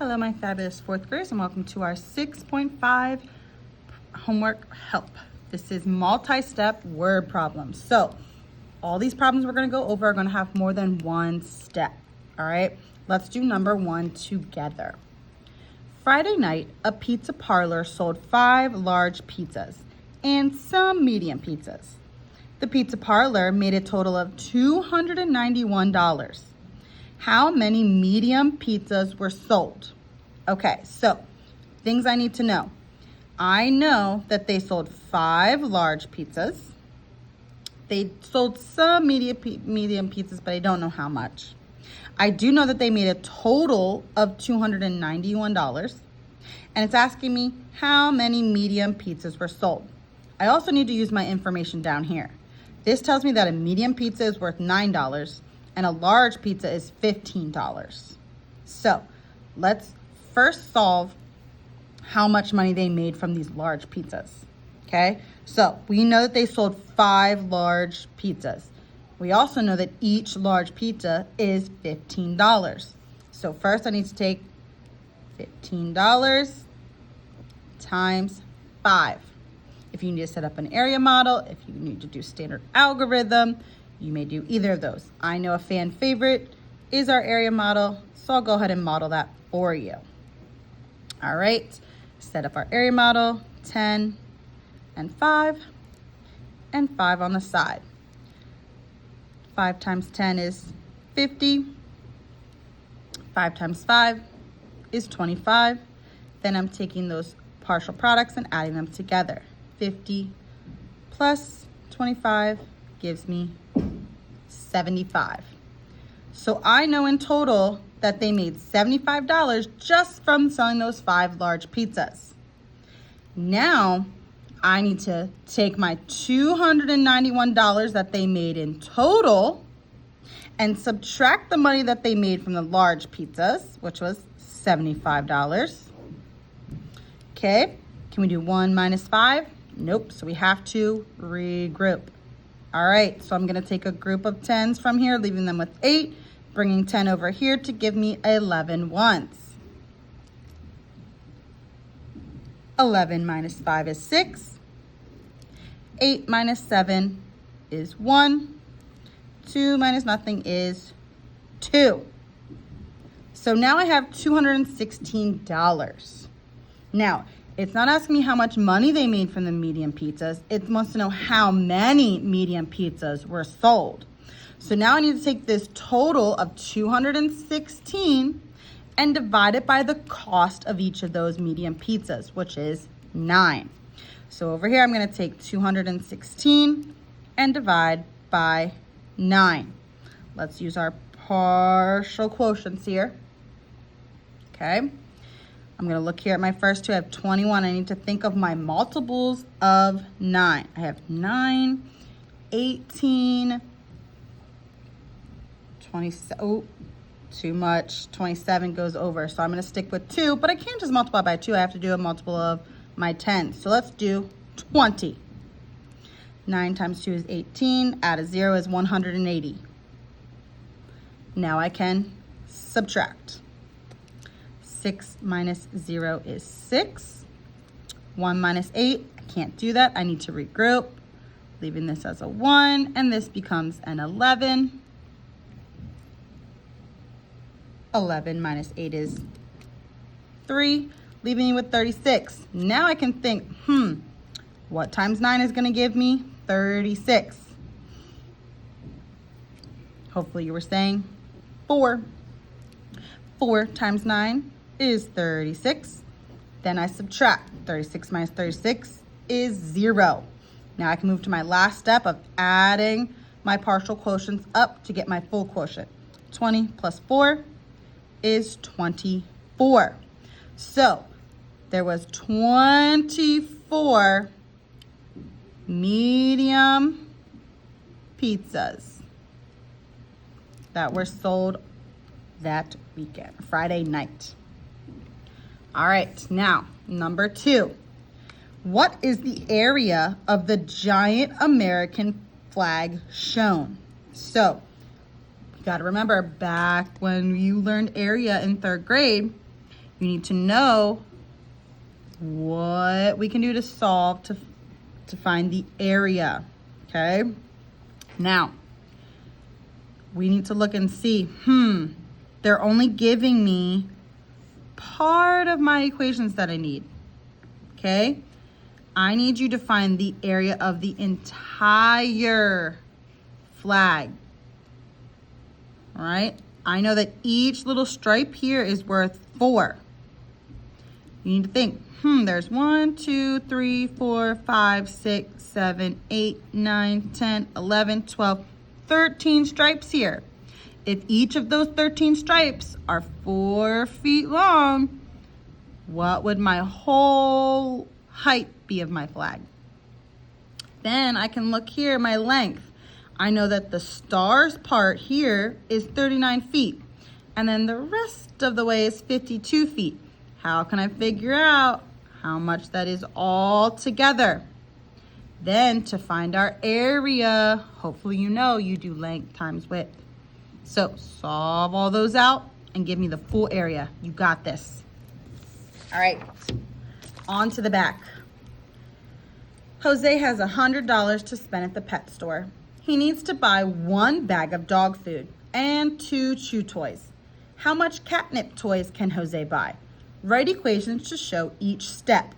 Hello, my fabulous fourth graders, and welcome to our 6.5 homework help. This is multi-step word problems. So all these problems we're going to go over are going to have more than one step. All right, let's do number one together. Friday night, a pizza parlor sold 5 large pizzas and some medium pizzas. The pizza parlor made a total of $291. How many medium pizzas were sold? Okay, so things I need to know. I know that they sold 5 large pizzas. They sold some medium pizzas, but I don't know how much. I do know that they made a total of $291. And it's asking me how many medium pizzas were sold. I also need to use my information down here. This tells me that a medium pizza is worth $9 and a large pizza is $15. So let's first solve how much money they made from these large pizzas. Okay, so we know that they sold 5 large pizzas. We also know that each large pizza is $15. So first I need to take $15 times 5. If you need to set up an area model, if you need to do standard algorithm, you may do either of those. I know a fan favorite is our area model, so I'll go ahead and model that for you. All right, set up our area model, 10 and 5 on the side. 5 times 10 is 50. 5 times 5 is 25. Then I'm taking those partial products and adding them together. 50 plus 25 gives me 75. So I know in total that they made $75 just from selling those 5 large pizzas. Now I need to take my $291 that they made in total and subtract the money that they made from the large pizzas, which was $75. Okay, can we do 1 minus 5? Nope, so we have to regroup. All right, so I'm gonna take a group of 10s from here, leaving them with 8, bringing 10 over here to give me 11 ones. 11 minus 5 is 6. 8 minus 7 is 1. 2 minus nothing is 2. So now I have $216. Now, it's not asking me how much money they made from the medium pizzas. It wants to know how many medium pizzas were sold. So now I need to take this total of 216 and divide it by the cost of each of those medium pizzas, which is 9. So over here, I'm going to take 216 and divide by 9. Let's use our partial quotients here. Okay. I'm going to look here at my first two. I have 21. I need to think of my multiples of 9. I have 9, 18, 27. Oh, too much. 27 goes over. So I'm going to stick with 2, but I can't just multiply by 2. I have to do a multiple of my 10. So let's do 20. 9 times 2 is 18. Add a 0 is 180. Now I can subtract. 6 minus 0 is 6. 1 minus 8, I can't do that. I need to regroup, leaving this as a 1, and this becomes an 11. 11 minus 8 is 3, leaving me with 36. Now I can think, what times 9 is going to give me 36? Hopefully you were saying 4. 4 times 9 is 36. Then I subtract. 36 minus 36 is 0. Now I can move to my last step of adding my partial quotients up to get my full quotient. 20 plus 4 is 24. So there was 24 medium pizzas that were sold that weekend, Friday night. All right, now number 2. What is the area of the giant American flag shown? So you got to remember, back when you learned area in 3rd grade, You need to know what we can do to solve to find the area, okay? Now, we need to look and see, they're only giving me part of my equations that I need, okay? I need you to find the area of the entire flag, all right? I know that each little stripe here is worth 4. You need to think, there's 1, 2, 3, 4, 5, 6, 7, 8, 9, 10, 11, 12, 13 stripes here. If each of those 13 stripes are 4 feet long, what would my whole height be of my flag? Then I can look here, my length. I know that the stars part here is 39 feet, and then the rest of the way is 52 feet. How can I figure out how much that is all together? Then to find our area, hopefully you know you do length times width. So solve all those out and give me the full area. You got this. All right, on to the back. Jose has $100 to spend at the pet store. He needs to buy 1 bag of dog food and 2 chew toys. How much catnip toys can Jose buy? Write equations to show each step.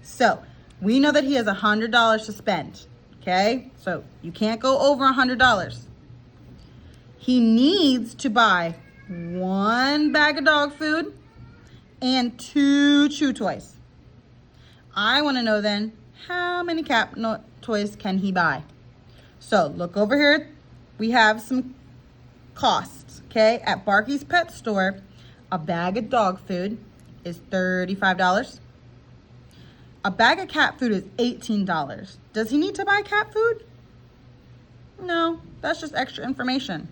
So we know that he has $100 to spend, okay? So you can't go over $100. He needs to buy 1 bag of dog food and 2 chew toys. I want to know then, how many cat toys can he buy? So look over here. We have some costs, okay? At Barky's Pet Store, a bag of dog food is $35. A bag of cat food is $18. Does he need to buy cat food? No, that's just extra information.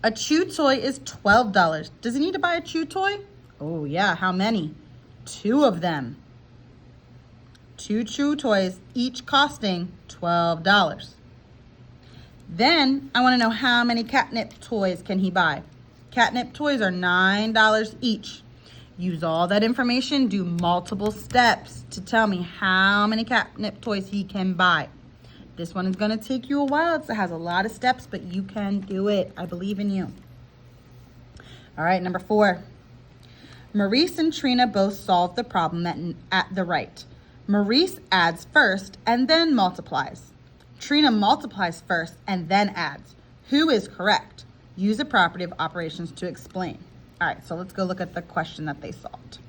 A chew toy is $12. Does he need to buy a chew toy? Oh yeah, how many? 2 of them. 2 chew toys, each costing $12. Then I want to know how many catnip toys can he buy. Catnip toys are $9 each. Use all that information, do multiple steps to tell me how many catnip toys he can buy. This one is going to take you a while. It has a lot of steps, but you can do it. I believe in you. All right, number 4. Maurice and Trina both solved the problem at the right. Maurice adds first and then multiplies. Trina multiplies first and then adds. Who is correct? Use a property of operations to explain. All right, so let's go look at the question that they solved.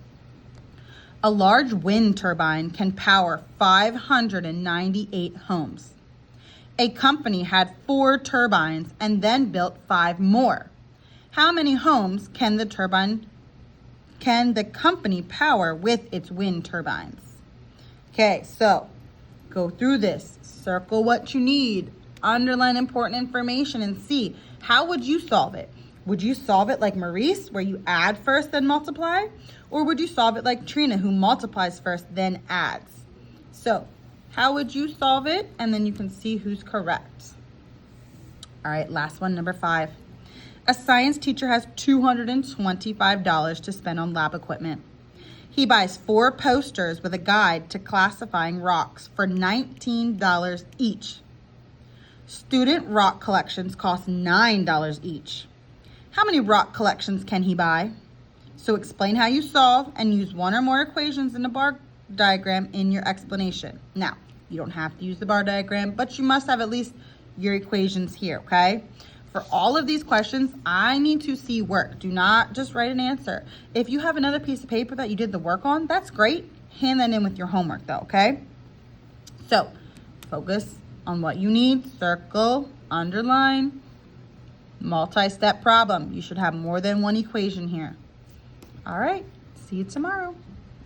A large wind turbine can power 598 homes. A company had 4 turbines and then built 5 more. How many homes can the company power with its wind turbines? Okay, so go through this, circle what you need, underline important information, and see, how would you solve it? Would you solve it like Maurice, where you add first then multiply? Or would you solve it like Trina, who multiplies first then adds? So how would you solve it? And then you can see who's correct. All right, last one, number 5. A science teacher has $225 to spend on lab equipment. He buys 4 posters with a guide to classifying rocks for $19 each. Student rock collections cost $9 each. How many rock collections can he buy? So explain how you solve and use 1 or more equations in the bar diagram in your explanation. Now, you don't have to use the bar diagram, but you must have at least your equations here, okay? For all of these questions, I need to see work. Do not just write an answer. If you have another piece of paper that you did the work on, that's great. Hand that in with your homework though, okay? So focus on what you need, circle, underline, multi-step problem. You should have more than 1 equation here. All right, see you tomorrow.